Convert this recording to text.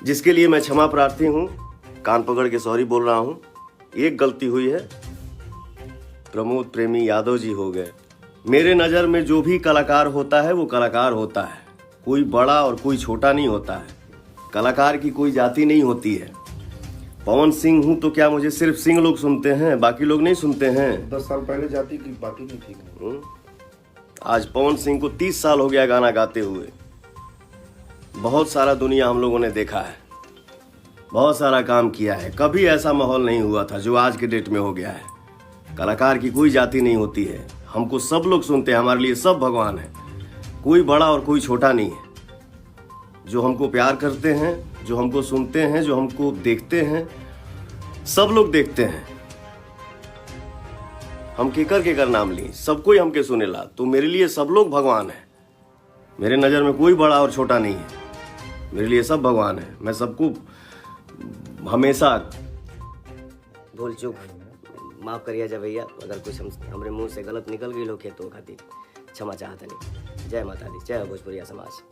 जिसके लिए मैं क्षमा प्रार्थी हूँ। कान पकड़ के सॉरी बोल रहा हूँ। एक गलती हुई है, प्रमोद प्रेमी यादव जी हो गए। मेरे नज़र में जो भी कलाकार होता है वो कलाकार होता है, कोई बड़ा और कोई छोटा नहीं होता है। कलाकार की कोई जाति नहीं होती है। पवन सिंह हूँ तो क्या मुझे सिर्फ सिंह लोग सुनते हैं, बाकी लोग नहीं सुनते हैं? 10 साल पहले जाति की बाकी की ठीक है। आज पवन सिंह को 30 साल हो गया गाना गाते हुए। बहुत सारा दुनिया हम लोगों ने देखा है, बहुत सारा काम किया है। कभी ऐसा माहौल नहीं हुआ था जो आज के डेट में हो गया है। कलाकार की कोई जाति नहीं होती है, हमको सब लोग सुनते हैं, हमारे लिए सब भगवान है। कोई बड़ा और कोई छोटा नहीं है। जो हमको प्यार करते हैं, जो हमको सुनते हैं, जो हमको देखते हैं, सब लोग देखते हैं। हम केकर नाम ली, सब कोई हमके सुनेला, तो मेरे लिए सब लोग भगवान है। मेरे नज़र में कोई बड़ा और छोटा नहीं है, मेरे लिए सब भगवान है। मैं सबको हमेशा भूल चूक माफ करिए जा भैया, अगर कुछ हमरे मुंह से गलत निकल गई लोग तो खातिर क्षमा चाहत नहीं। जय माता दी, जय भोजपुरिया समाज।